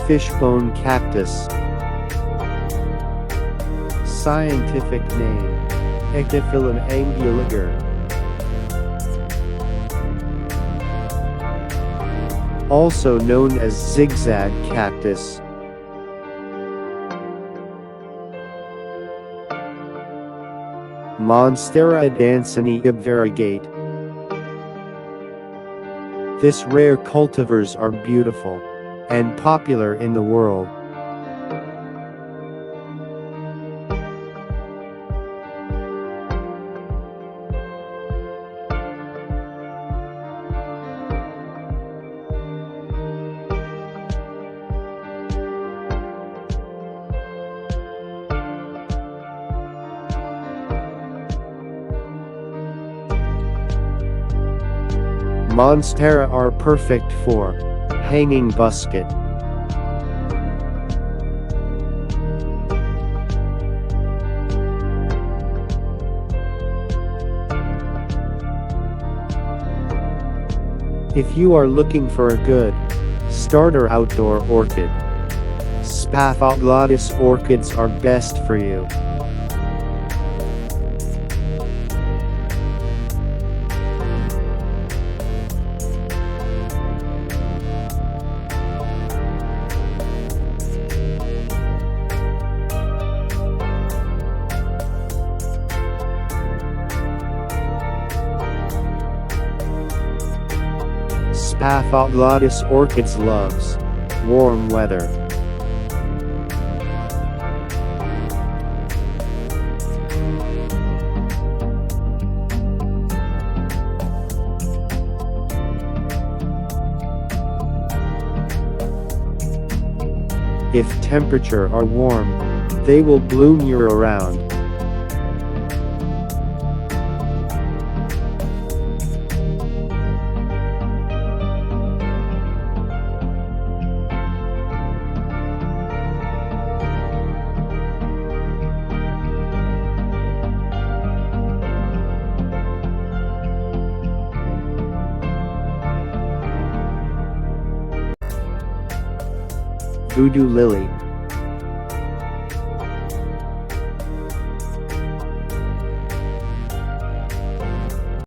Fishbone cactus. Scientific name: Ectophyllum anguliger. Also known as zigzag cactus. Monstera adansonii variegate. This rare cultivars are beautiful and popular in the world. Monstera are perfect for hanging basket. If you are looking for a good starter outdoor orchid, Spaphoglotis orchids are best for you. Spaphoglotis orchids loves warm weather. If temperature are warm, they will bloom year-round. Voodoo lily.